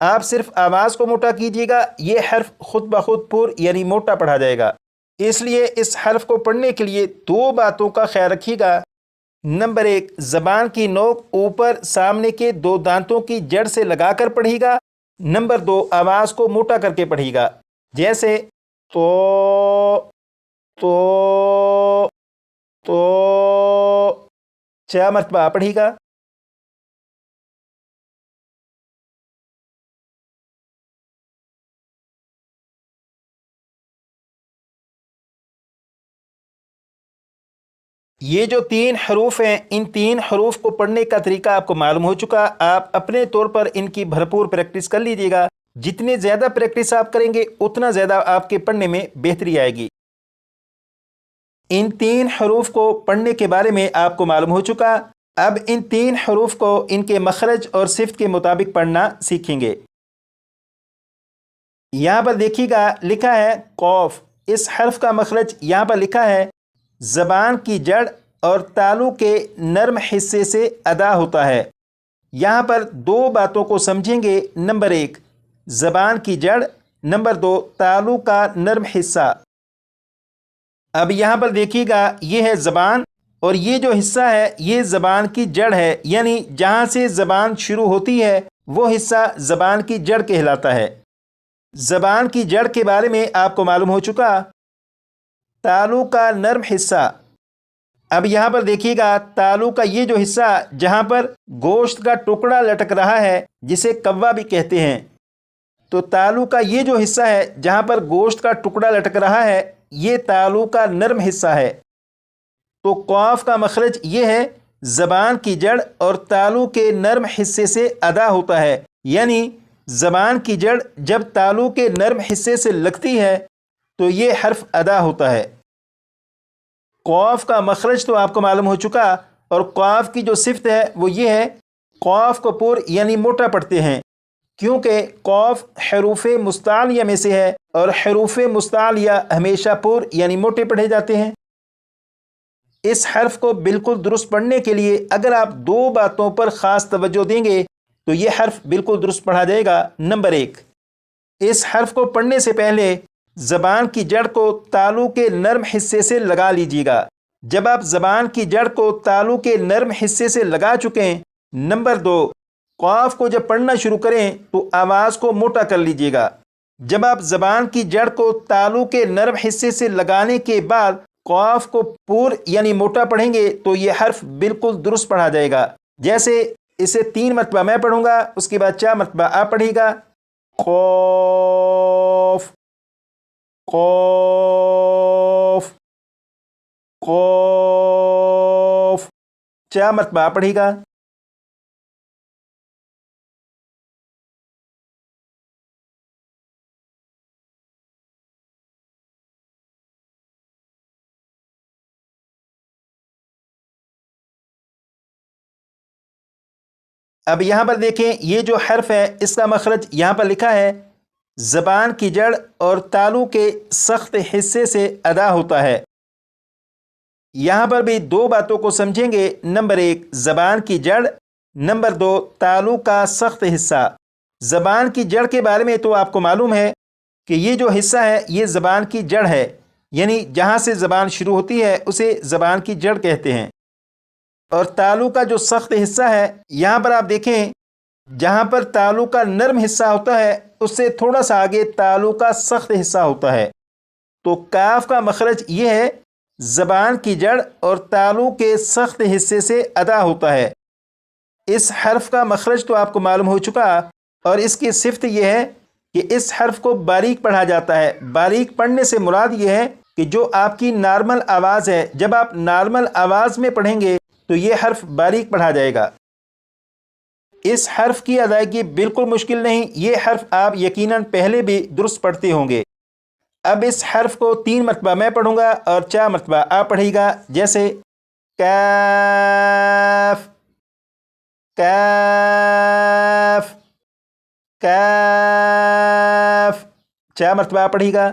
آپ صرف آواز کو موٹا کیجیے گا، یہ حرف خود بخود پر یعنی موٹا پڑھا جائے گا۔ اس لیے اس حرف کو پڑھنے کے لیے دو باتوں کا خیال رکھیے گا۔ نمبر ایک، زبان کی نوک اوپر سامنے کے دو دانتوں کی جڑ سے لگا کر پڑھے گا۔ نمبر دو، آواز کو موٹا کر کے پڑھے گا، جیسے تو تو تو 4 مرتبہ پڑھے گا۔ یہ جو 3 حروف ہیں، ان 3 حروف کو پڑھنے کا طریقہ آپ کو معلوم ہو چکا۔ آپ اپنے طور پر ان کی بھرپور پریکٹس کر لیجیے گا۔ جتنے زیادہ پریکٹس آپ کریں گے اتنا زیادہ آپ کے پڑھنے میں بہتری آئے گی۔ ان 3 حروف کو پڑھنے کے بارے میں آپ کو معلوم ہو چکا۔ اب ان 3 حروف کو ان کے مخرج اور صفت کے مطابق پڑھنا سیکھیں گے۔ یہاں پر دیکھیے گا لکھا ہے قوف۔ اس حرف کا مخرج یہاں پر لکھا ہے زبان کی جڑ اور تالو کے نرم حصے سے ادا ہوتا ہے۔ یہاں پر دو باتوں کو سمجھیں گے۔ نمبر ایک، زبان کی جڑ، نمبر دو، تالو کا نرم حصہ۔ اب یہاں پر دیکھیے گا یہ ہے زبان اور یہ جو حصہ ہے یہ زبان کی جڑ ہے، یعنی جہاں سے زبان شروع ہوتی ہے وہ حصہ زبان کی جڑ کہلاتا ہے۔ زبان کی جڑ کے بارے میں آپ کو معلوم ہو چکا۔ تالو کا نرم حصہ، اب یہاں پر دیکھیے گا تالو کا یہ جو حصہ جہاں پر گوشت کا ٹکڑا لٹک رہا ہے جسے کوا بھی کہتے ہیں، تو تالو کا یہ جو حصہ ہے جہاں پر گوشت کا ٹکڑا لٹک رہا ہے یہ تالو کا نرم حصہ ہے۔ تو قاف کا مخرج یہ ہے زبان کی جڑ اور تالو کے نرم حصے سے ادا ہوتا ہے، یعنی زبان کی جڑ جب تالو کے نرم حصے سے لگتی ہے تو یہ حرف ادا ہوتا ہے۔ قاف کا مخرج تو آپ کو معلوم ہو چکا، اور قاف کی جو صفت ہے وہ یہ ہے قاف کو پر یعنی موٹا پڑھتے ہیں، کیونکہ قاف حروف مستعلیہ میں سے ہے اور حروف مستعلیہ ہمیشہ پر یعنی موٹے پڑھے جاتے ہیں۔ اس حرف کو بالکل درست پڑھنے کے لیے اگر آپ دو باتوں پر خاص توجہ دیں گے تو یہ حرف بالکل درست پڑھا جائے گا۔ نمبر ایک، اس حرف کو پڑھنے سے پہلے زبان کی جڑ کو تالو کے نرم حصے سے لگا لیجیے گا۔ جب آپ زبان کی جڑ کو تالو کے نرم حصے سے لگا چکیں، نمبر دو، قاف کو جب پڑھنا شروع کریں تو آواز کو موٹا کر لیجیے گا۔ جب آپ زبان کی جڑ کو تالو کے نرم حصے سے لگانے کے بعد قاف کو پر یعنی موٹا پڑھیں گے تو یہ حرف بالکل درست پڑھا جائے گا۔ جیسے اسے 3 مرتبہ میں پڑھوں گا، اس کے بعد 4 مرتبہ آپ پڑھیے گا۔ قاف قاف قاف، 4 مرتبہ آپ پڑھیے گا۔ اب یہاں پر دیکھیں یہ جو حرف ہے اس کا مخرج یہاں پر لکھا ہے زبان کی جڑ اور تالو کے سخت حصے سے ادا ہوتا ہے۔ یہاں پر بھی دو باتوں کو سمجھیں گے۔ نمبر ایک، زبان کی جڑ، نمبر دو، تالو کا سخت حصہ۔ زبان کی جڑ کے بارے میں تو آپ کو معلوم ہے کہ یہ جو حصہ ہے یہ زبان کی جڑ ہے، یعنی جہاں سے زبان شروع ہوتی ہے اسے زبان کی جڑ کہتے ہیں۔ اور تالو کا جو سخت حصہ ہے یہاں پر آپ دیکھیں جہاں پر تالو کا نرم حصہ ہوتا ہے اس سے تھوڑا سا آگے تالو کا سخت حصہ ہوتا ہے۔ تو کاف کا مخرج یہ ہے زبان کی جڑ اور تالو کے سخت حصے سے ادا ہوتا ہے۔ اس حرف کا مخرج تو آپ کو معلوم ہو چکا، اور اس کی صفت یہ ہے کہ اس حرف کو باریک پڑھا جاتا ہے۔ باریک پڑھنے سے مراد یہ ہے کہ جو آپ کی نارمل آواز ہے جب آپ نارمل آواز میں پڑھیں گے تو یہ حرف باریک پڑھا جائے گا۔ اس حرف کی ادائیگی بالکل مشکل نہیں، یہ حرف آپ یقیناً پہلے بھی درست پڑھتے ہوں گے۔ اب اس حرف کو 3 مرتبہ میں پڑھوں گا اور 4 مرتبہ آپ پڑھیے گا، جیسے کاف کاف کاف، 4 مرتبہ آپ پڑھیے گا۔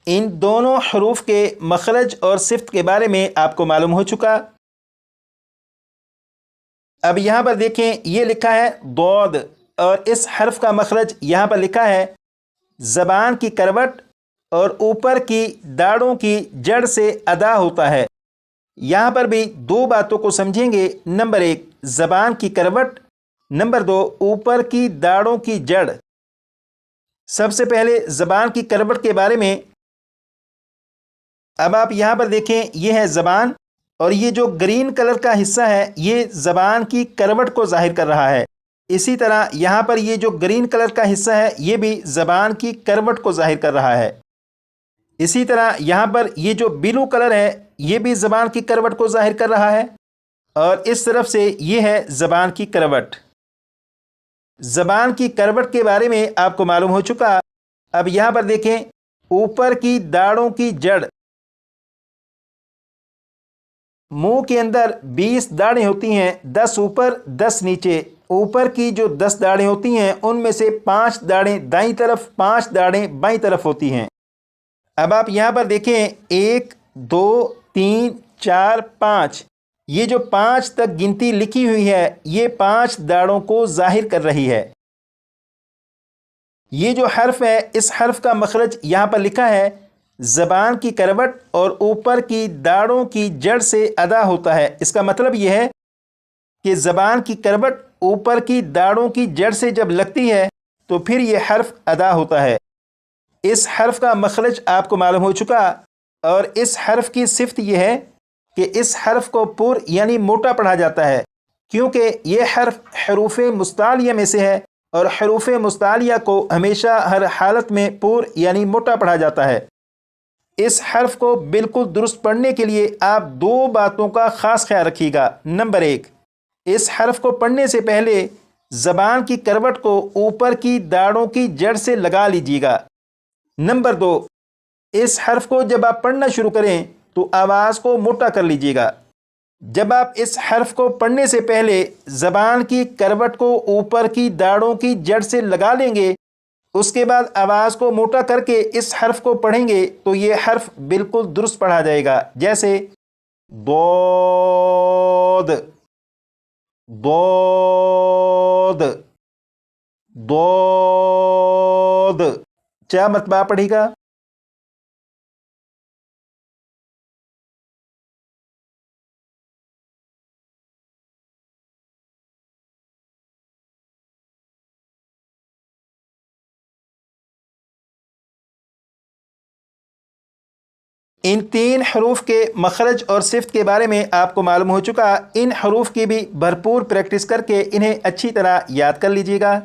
ان دونوں حروف کے مخرج اور صفت کے بارے میں آپ کو معلوم ہو چکا۔ اب یہاں پر دیکھیں، یہ لکھا ہے ضاد، اور اس حرف کا مخرج یہاں پر لکھا ہے زبان کی کروٹ اور اوپر کی داڑھوں کی جڑ سے ادا ہوتا ہے۔ یہاں پر بھی دو باتوں کو سمجھیں گے۔ نمبر 1 زبان کی کروٹ، نمبر 2 اوپر کی داڑھوں کی جڑ۔ سب سے پہلے زبان کی کروٹ کے بارے میں، اب آپ یہاں پر دیکھیں، یہ ہے زبان، اور یہ جو گرین کلر کا حصہ ہے یہ زبان کی کروٹ کو ظاہر کر رہا ہے۔ اسی طرح یہاں پر یہ جو گرین کلر کا حصہ ہے یہ بھی زبان کی کروٹ کو ظاہر کر رہا ہے۔ اسی طرح یہاں پر یہ جو بلو کلر ہے یہ بھی زبان کی کروٹ کو ظاہر کر رہا ہے، اور اس طرف سے یہ ہے زبان کی کروٹ۔ زبان کی کروٹ کے بارے میں آپ کو معلوم ہو چکا۔ اب یہاں پر دیکھیں، اوپر کی داڑھوں کی جڑ، منہ کے اندر 20 داڑھیں ہوتی ہیں، 10 اوپر 10 نیچے۔ اوپر کی جو 10 داڑھیں ہوتی ہیں ان میں سے 5 داڑھیں دائیں طرف، 5 داڑھیں بائیں طرف ہوتی ہیں۔ اب آپ یہاں پر دیکھیں 1 2 3 4 5، یہ جو 5 تک گنتی لکھی ہوئی ہے یہ 5 داڑھوں کو ظاہر کر رہی ہے۔ یہ جو حرف ہے اس حرف کا مخرج یہاں پر لکھا ہے زبان کی کروٹ اور اوپر کی داڑھوں کی جڑ سے ادا ہوتا ہے۔ اس کا مطلب یہ ہے کہ زبان کی کروٹ اوپر کی داڑھوں کی جڑ سے جب لگتی ہے تو پھر یہ حرف ادا ہوتا ہے۔ اس حرف کا مخرج آپ کو معلوم ہو چکا، اور اس حرف کی صفت یہ ہے کہ اس حرف کو پر یعنی موٹا پڑھا جاتا ہے، کیونکہ یہ حرف حروف مستعلیہ میں سے ہے، اور حروف مستعلیہ کو ہمیشہ ہر حالت میں پر یعنی موٹا پڑھا جاتا ہے۔ اس حرف کو بالکل درست پڑھنے کے لیے آپ دو باتوں کا خاص خیال رکھیے گا۔ نمبر 1، اس حرف کو پڑھنے سے پہلے زبان کی کروٹ کو اوپر کی داڑھوں کی جڑ سے لگا لیجیے گا۔ نمبر 2، اس حرف کو جب آپ پڑھنا شروع کریں تو آواز کو موٹا کر لیجیے گا۔ جب آپ اس حرف کو پڑھنے سے پہلے زبان کی کروٹ کو اوپر کی داڑھوں کی جڑ سے لگا لیں گے، اس کے بعد آواز کو موٹا کر کے اس حرف کو پڑھیں گے تو یہ حرف بالکل درست پڑھا جائے گا، جیسے ضاد ضاد ضاد۔ کیا مرتبہ پڑھے گا؟ ان 3 حروف کے مخرج اور صفت کے بارے میں آپ کو معلوم ہو چکا۔ ان حروف کی بھی بھرپور پریکٹس کر کے انہیں اچھی طرح یاد کر لیجیے گا۔